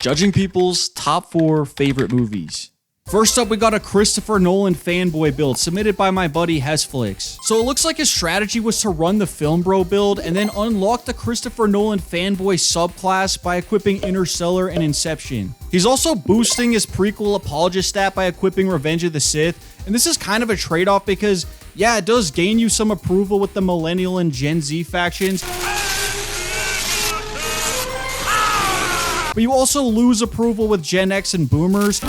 Judging people's top 4 favorite movies. First up, we got a Christopher Nolan fanboy build submitted by my buddy Hesflix. So it looks like his strategy was to run the Film Bro build and then unlock the Christopher Nolan fanboy subclass by equipping Interstellar and Inception. He's also boosting his prequel apologist stat by equipping Revenge of the Sith, and this is kind of a trade-off because, yeah, it does gain you some approval with the Millennial and Gen Z factions, but you also lose approval with Gen X and Boomers. So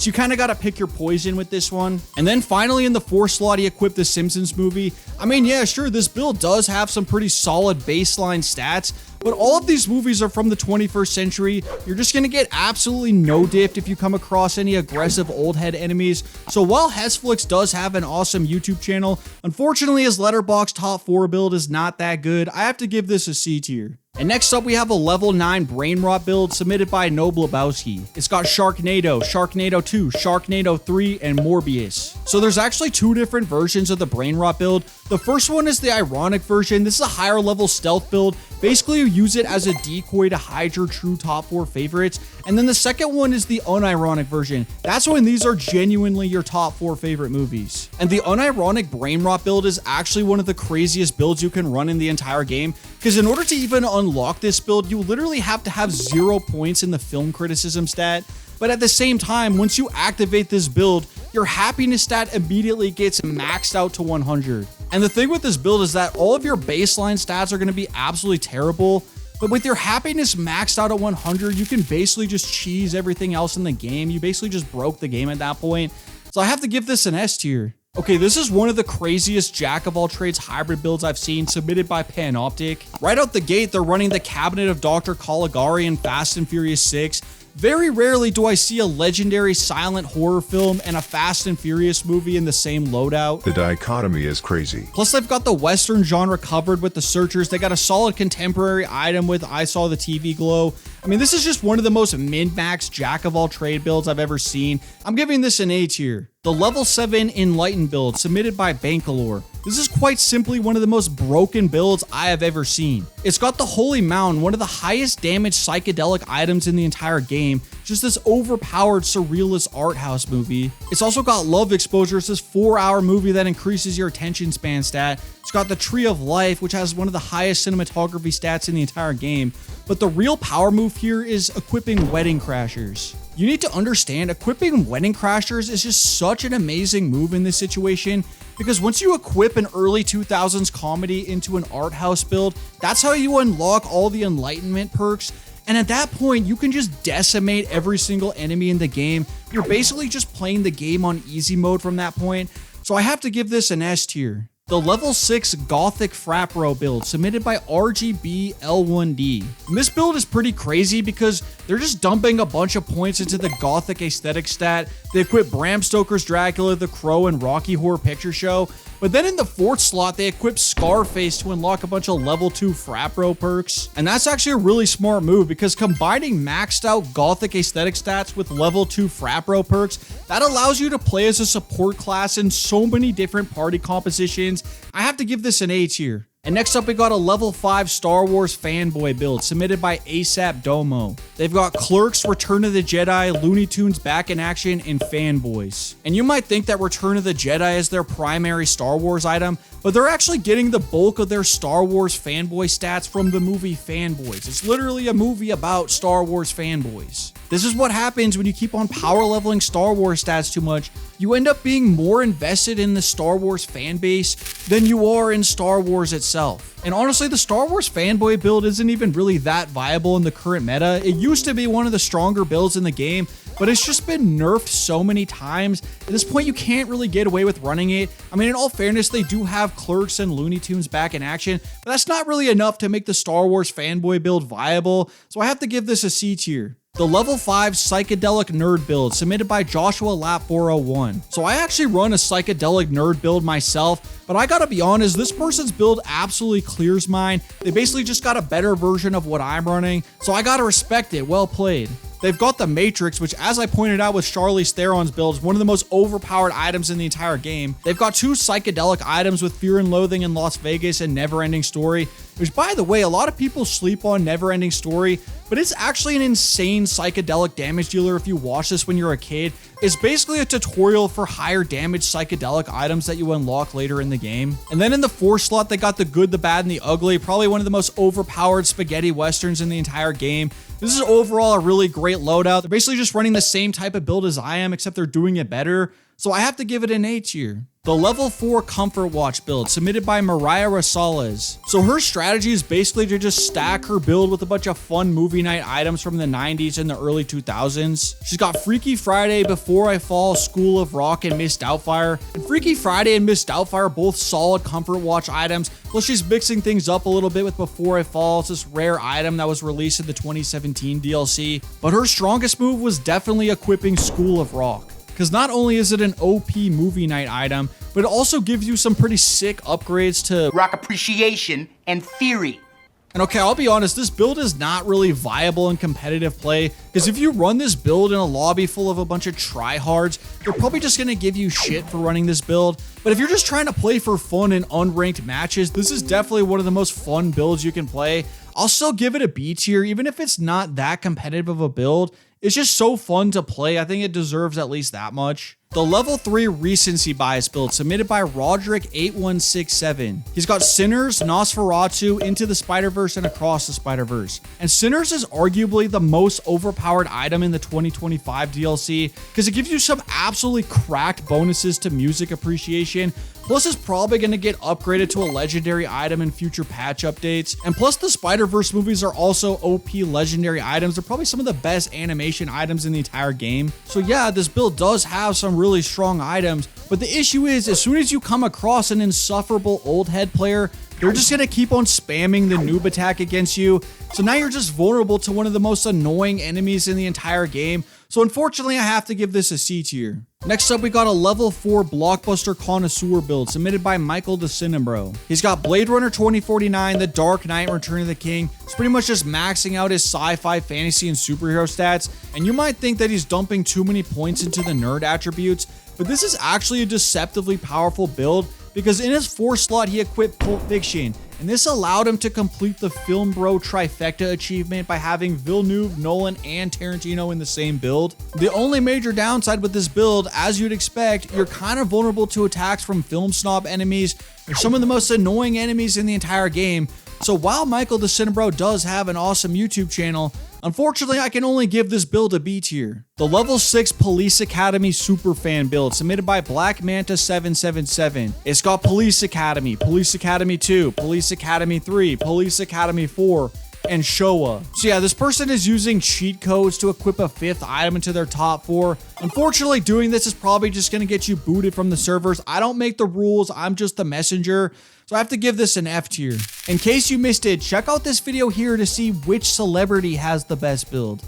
you kind of got to pick your poison with this one. And then finally in the 4th slot, he equipped the Simpsons movie. I mean, yeah, sure, this build does have some pretty solid baseline stats, but all of these movies are from the 21st century. You're just going to get absolutely no diff if you come across any aggressive old head enemies. So while Hesflix does have an awesome YouTube channel, unfortunately his Letterboxd top 4 build is not that good. I have to give this a C tier. And next up, we have a level 9 Brain Rot build submitted by Nob Lebowski. It's got Sharknado, Sharknado 2, Sharknado 3, and Morbius. So there's actually 2 different versions of the Brain Rot build. The first one is the ironic version. This is a higher level stealth build. Basically, you use it as a decoy to hide your true top 4 favorites. And then the second one is the unironic version. That's when these are genuinely your top 4 favorite movies. And the unironic Brain Rot build is actually one of the craziest builds you can run in the entire game, because in order to even unlock this build, you literally have to have 0 points in the film criticism stat. But at the same time, once you activate this build, your happiness stat immediately gets maxed out to 100. And the thing with this build is that all of your baseline stats are going to be absolutely terrible, but with your happiness maxed out at 100, you can basically just cheese everything else in the game. You basically just broke the game at that point. So I have to give this an S tier. Okay, this is one of the craziest jack-of-all-trades hybrid builds I've seen, submitted by Panoptic. Right out the gate, they're running the Cabinet of Dr. Caligari in Fast and Furious 6. Very rarely do I see a legendary silent horror film and a Fast and Furious movie in the same loadout. The dichotomy is crazy. Plus, they've got the Western genre covered with the Searchers. They got a solid contemporary item with I Saw the TV Glow. I mean, this is just one of the most min-max jack-of-all-trade builds I've ever seen. I'm giving this an A tier. The level 7 Enlightened build submitted by Bankalore. This is quite simply one of the most broken builds I have ever seen. It's got the Holy Mountain, one of the highest damage psychedelic items in the entire game, just this overpowered surrealist art house movie. It's also got Love Exposure, it's this 4-hour movie that increases your attention span stat. It's got the Tree of Life, which has one of the highest cinematography stats in the entire game. But the real power move here is equipping Wedding Crashers. You need to understand, equipping Wedding Crashers is just such an amazing move in this situation, because once you equip an early 2000s comedy into an art house build, that's how you unlock all the Enlightenment perks. And at that point, you can just decimate every single enemy in the game. You're basically just playing the game on easy mode from that point. So I have to give this an S tier. The level 6 Gothic Frat Bro build submitted by RGB L1D. And this build is pretty crazy because they're just dumping a bunch of points into the Gothic aesthetic stat. They equip Bram Stoker's Dracula, The Crow, and Rocky Horror Picture Show. But then in the 4th slot, they equip Scarface to unlock a bunch of level 2 Frat Bro perks. And that's actually a really smart move, because combining maxed out Gothic aesthetic stats with level 2 Frat Bro perks, that allows you to play as a support class in so many different party compositions. I have to give this an A tier. And next up, we got a level 5 Star Wars fanboy build submitted by ASAP Domo. They've got Clerks, Return of the Jedi, Looney Tunes Back in Action, and Fanboys. And you might think that Return of the Jedi is their primary Star Wars item, but they're actually getting the bulk of their Star Wars fanboy stats from the movie Fanboys. It's literally a movie about Star Wars fanboys. This is what happens when you keep on power leveling Star Wars stats too much. You end up being more invested in the Star Wars fan base than you are in Star Wars itself. And honestly, the Star Wars fanboy build isn't even really that viable in the current meta. It used to be one of the stronger builds in the game, but it's just been nerfed so many times. At this point, you can't really get away with running it. I mean, in all fairness, they do have Clerks and Looney Tunes Back in Action, but that's not really enough to make the Star Wars fanboy build viable, so I have to give this a C tier. The level 5 psychedelic nerd build submitted by Joshua Lap 401. So I actually run a psychedelic nerd build myself, but I gotta be honest, this person's build absolutely clears mine. They basically just got a better version of what I'm running, so I gotta respect it. Well played. They've got the Matrix, which, as I pointed out with Charlize Theron's build, is one of the most overpowered items in the entire game. They've got 2 psychedelic items with Fear and Loathing in Las Vegas and Neverending Story, which, by the way, a lot of people sleep on Neverending Story. but it's actually an insane psychedelic damage dealer if you watch this when you're a kid. It's basically a tutorial for higher damage psychedelic items that you unlock later in the game. And then in the 4 slot, they got the good, the bad, and the ugly, probably one of the most overpowered spaghetti westerns in the entire game. This is overall a really great loadout. They're basically just running the same type of build as I am, except they're doing it better. So I have to give it an A tier. The level 4 comfort watch build submitted by Mariah Rosales. So her strategy is basically to just stack her build with a bunch of fun movie night items from the 90s and the early 2000s. She's got Freaky Friday, Before I Fall, School of Rock, and Miss Doubtfire. And Freaky Friday and Miss Doubtfire, both solid comfort watch items. Plus she's mixing things up a little bit with Before I Fall. It's this rare item that was released in the 2017 DLC. But her strongest move was definitely equipping School of Rock, because not only is it an OP movie night item, but it also gives you some pretty sick upgrades to rock appreciation and theory. And okay, I'll be honest, this build is not really viable in competitive play, because if you run this build in a lobby full of a bunch of tryhards, they're probably just going to give you shit for running this build. But if you're just trying to play for fun in unranked matches, this is definitely one of the most fun builds you can play. I'll still give it a B tier, even if it's not that competitive of a build. It's just so fun to play. I think it deserves at least that much. The level 3 recency bias build submitted by Roderick8167. He's got Sinners, Nosferatu, Into the Spider-Verse, and Across the Spider-Verse. And Sinners is arguably the most overpowered item in the 2025 DLC, because it gives you some absolutely cracked bonuses to music appreciation. Plus, it's probably going to get upgraded to a legendary item in future patch updates. And plus, the Spider-Verse movies are also OP legendary items. They're probably some of the best animation items in the entire game. So yeah, this build does have some really strong items, but the issue is, as soon as you come across an insufferable old head player, they're just going to keep on spamming the noob attack against you. So now you're just vulnerable to one of the most annoying enemies in the entire game. So unfortunately, I have to give this a C tier. Next up, we got a level 4 blockbuster connoisseur build submitted by Michael DeCinebro. He's got Blade Runner 2049, The Dark Knight, Return of the King. It's pretty much just maxing out his sci-fi, fantasy, and superhero stats. And you might think that he's dumping too many points into the nerd attributes, but this is actually a deceptively powerful build, because in his 4 slot, he equipped Pulp Fiction, and this allowed him to complete the Film Bro trifecta achievement by having Villeneuve, Nolan, and Tarantino in the same build. The only major downside with this build, as you'd expect, you're kind of vulnerable to attacks from film snob enemies. They're some of the most annoying enemies in the entire game. So while Michael DeCinebro does have an awesome YouTube channel, unfortunately, I can only give this build a B tier. The level 6 Police Academy Superfan build submitted by Black Manta 777. It's got Police Academy, Police Academy 2, Police Academy 3, Police Academy 4, and Showa. So yeah, this person is using cheat codes to equip a 5th item into their top 4. Unfortunately, doing this is probably just going to get you booted from the servers. I don't make the rules, I'm just the messenger. So I have to give this an F tier. In case you missed it, check out this video here to see which celebrity has the best build.